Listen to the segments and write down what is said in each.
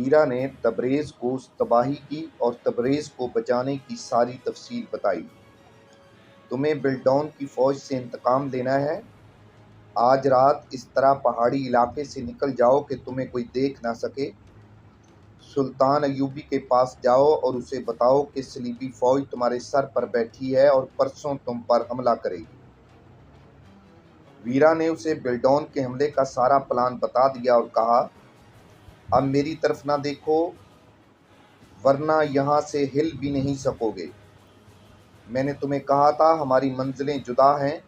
वीरा ने तबरेज़ को उस तबाही की और तबरेज़ को बचाने की सारी तफ़सील बताई। तुम्हें बिल्डौन की फ़ौज से इंतकाम लेना है। आज रात इस तरह पहाड़ी इलाके से निकल जाओ कि तुम्हें कोई देख ना सके। सुल्तान अय्यूबी के पास जाओ और उसे बताओ कि सलीबी फ़ौज तुम्हारे सर पर बैठी है और परसों तुम पर हमला करेगी। वीरा ने उसे बिल्डौन के हमले का सारा प्लान बता दिया और कहा, अब मेरी तरफ ना देखो, वरना यहाँ से हिल भी नहीं सकोगे। मैंने तुम्हें कहा था हमारी मंजिलें जुदा हैं।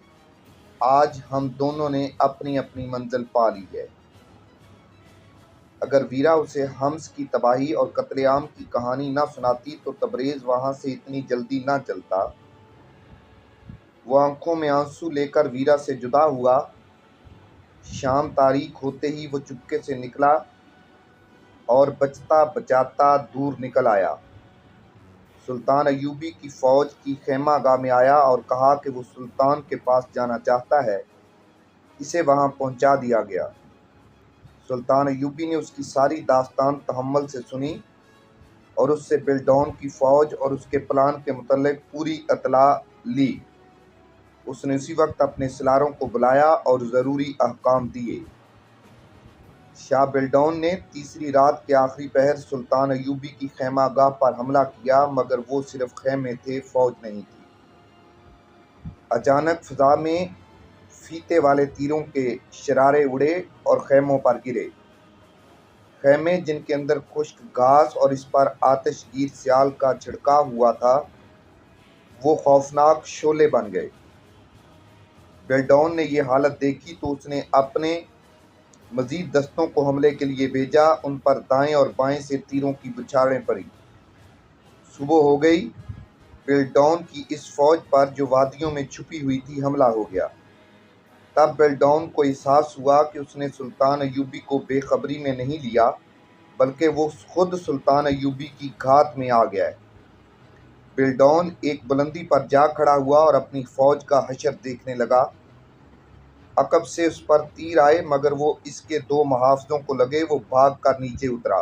आज हम दोनों ने अपनी अपनी मंजिल पा ली है। अगर वीरा उसे हम्स की तबाही और कत्लेआम की कहानी न सुनाती तो तबरेज़ वहां से इतनी जल्दी न चलता। वो आंखों में आंसू लेकर वीरा से जुदा हुआ। शाम तारीख होते ही वो चुपके से निकला और बचता बचाता दूर निकल आया। सुल्तान अय्यूबी की फ़ौज की खैमागाह में आया और कहा कि वो सुल्तान के पास जाना चाहता है। इसे वहां पहुंचा दिया गया। सुल्तान अय्यूबी ने उसकी सारी दास्तान तहम्मुल से सुनी और उससे बिल्डौन की फ़ौज और उसके प्लान के मुतल्लिक़ पूरी इत्तला ली। उसने उसी वक्त अपने सलारों को बुलाया और ज़रूरी अहकाम दिए। शाह बिल्डौन ने तीसरी रात के आखिरी पहर सुल्तान अय्यूबी की खैमागाह पर हमला किया, मगर वो सिर्फ खैमे थे, फ़ौज नहीं थी। अचानक फ़िज़ा में फीते वाले तीरों के शरारे उड़े और खैमों पर गिरे। खैमे जिनके अंदर खुश्क घास और इस पर आतिशगीर सियाल का छिड़काव हुआ था, वो खौफनाक शोले बन गए। बिल्डौन ने ये हालत देखी तो उसने अपने मज़ीद दस्तों को हमले के लिए भेजा। उन पर दाएं और बाएं से तीरों की बौछारें पड़ी। सुबह हो गई। बिल्डौन की इस फ़ौज पर जो वादियों में छुपी हुई थी हमला हो गया। तब बिल्डौन को एहसास हुआ कि उसने सुल्तान अय्यूबी को बेखबरी में नहीं लिया, बल्कि वो खुद सुल्तान अय्यूबी की घात में आ गया है। बिल्डौन एक बुलंदी पर जा खड़ा हुआ और अपनी फ़ौज का हशर देखने लगा। अकब से उस पर तीर आए, मगर वो इसके दो मुहाफ़िज़ों को लगे। वो भाग कर नीचे उतरा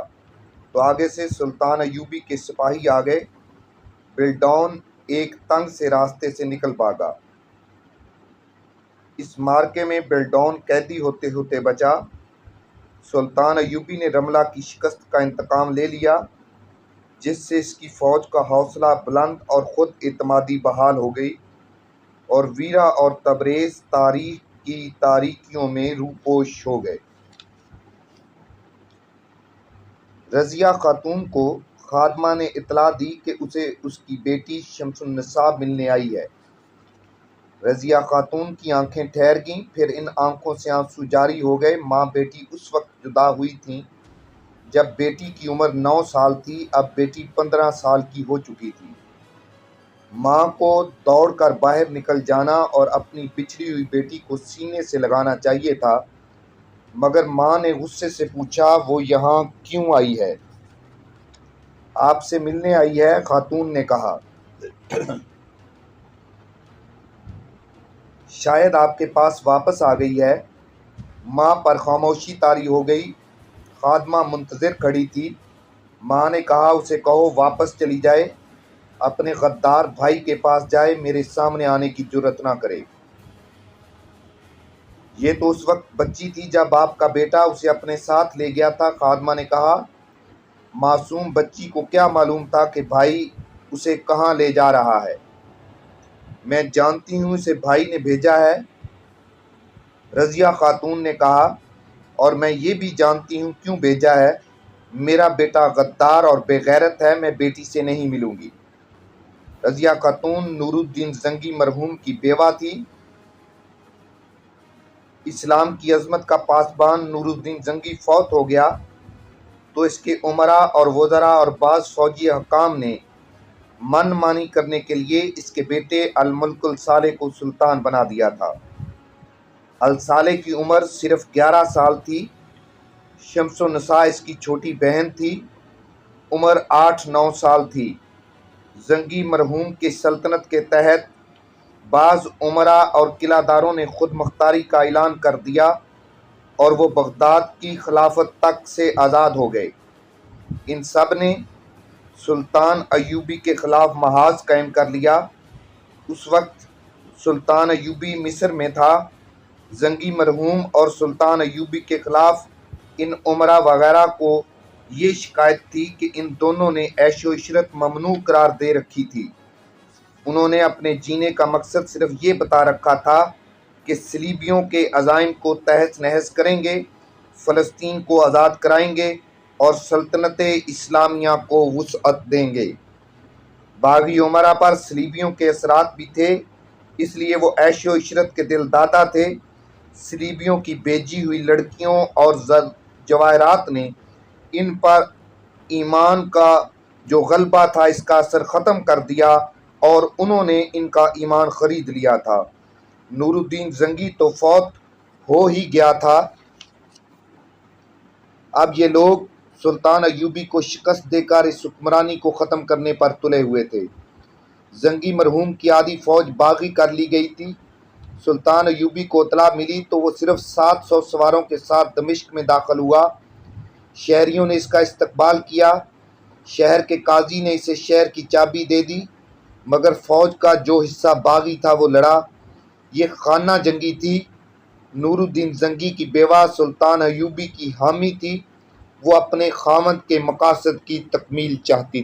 तो आगे से सुल्तान अय्यूबी के सिपाही आ गए। बिल्डौन एक तंग से रास्ते से निकल भागा। इस मार्के में बिल्डौन कैदी होते होते बचा। सुल्तान अय्यूबी ने रमला की शिकस्त का इंतकाम ले लिया, जिससे इसकी फ़ौज का हौसला बुलंद और ख़ुद एतमादी बहाल हो गई और वीरा और तबरेज़ तारीख की तारीकियों में रूपोश हो गए। रज़िया खातून को खादमा ने इत्तला दी कि उसे उसकी बेटी शम्सुन्निसा मिलने आई है। रज़िया खातून की आंखें ठहर गईं, फिर इन आंखों से आंसू जारी हो गए। माँ बेटी उस वक्त जुदा हुई थीं जब बेटी की उम्र 9 साल थी। अब बेटी 15 साल की हो चुकी थी। माँ को दौड़कर बाहर निकल जाना और अपनी बिछड़ी हुई बेटी को सीने से लगाना चाहिए था, मगर माँ ने गुस्से से पूछा, वो यहाँ क्यों आई है? आपसे मिलने आई है, खातून ने कहा। शायद आपके पास वापस आ गई है। माँ पर खामोशी तारी हो गई। खादमा मुंतज़िर खड़ी थी। माँ ने कहा, उसे कहो वापस चली जाए, अपने गद्दार भाई के पास जाए, मेरे सामने आने की जुर्रत ना करे। ये तो उस वक्त बच्ची थी जब आपका बेटा उसे अपने साथ ले गया था, खादमा ने कहा। मासूम बच्ची को क्या मालूम था कि भाई उसे कहाँ ले जा रहा है। मैं जानती हूँ उसे भाई ने भेजा है, रज़िया खातून ने कहा, और मैं ये भी जानती हूँ क्यों भेजा है। मेरा बेटा गद्दार और बेगैरत है, मैं बेटी से नहीं मिलूंगी। रज़िया खातून नूरुद्दीन जंगी मरहूम की बेवा थी। इस्लाम की अजमत का पासबान नूरुद्दीन जंगी फौत हो गया तो इसके उमरा और वज़रा और बाज़ फ़ौजी हकाम ने मनमानी करने के लिए इसके बेटे अल मुल्कुल साले को सुल्तान बना दिया था। अल साले की उम्र सिर्फ 11 साल थी। शम्सुन्निसा इसकी छोटी बहन थी, उम्र 8-9 साल थी। जंगी मरहूम की सल्तनत के तहत बाज़ उमरा और किलादारों ने खुद मुख्तारी का ऐलान कर दिया और वो बगदाद की खिलाफत तक से आज़ाद हो गए। इन सब ने सुल्तान अय्यूबी के खिलाफ महाज कायम कर लिया। उस वक्त सुल्तान अय्यूबी मिस्र में था। जंगी मरहूम और सुल्तान अय्यूबी के खिलाफ इन उमरा वगैरह को ये शिकायत थी कि इन दोनों ने ऐशो इशरत ममनू करार दे रखी थी। उन्होंने अपने जीने का मकसद सिर्फ ये बता रखा था कि सलीबियों के अज़ाइम को तहस नहस करेंगे, फ़लस्तीन को आज़ाद कराएंगे और सल्तनत इस्लामिया को वुसअत देंगे। बागी उमरा पर सलीबियों के असरात भी थे, इसलिए वो ऐशो इशरत के दिलदादा थे। सलीबियों की बेची हुई लड़कियों और जवाहरात ने इन पर ईमान का जो गलबा था इसका असर ख़त्म कर दिया और उन्होंने इनका ईमान ख़रीद लिया था। नूरुद्दीन जंगी तो फौत हो ही गया था। अब ये लोग सुल्तान अय्यूबी को शिकस्त देकर इस हुक्मरानी को ख़त्म करने पर तुले हुए थे। जंगी मरहूम की आधी फ़ौज बागी कर ली गई थी। सुल्तान अय्यूबी को इत्तला मिली तो वो सिर्फ 700 सवारों के साथ दमिश्क में दाखिल हुआ। शहरियों ने इसका इस्तकबाल किया। शहर के काजी ने इसे शहर की चाबी दे दी, मगर फ़ौज का जो हिस्सा बागी था वो लड़ा। ये खाना जंगी थी। नूरुद्दीन जंगी की बेवा सुल्तान अय्यूबी की हामी थी। वो अपने खामद के मकासद की तकमील चाहती थी।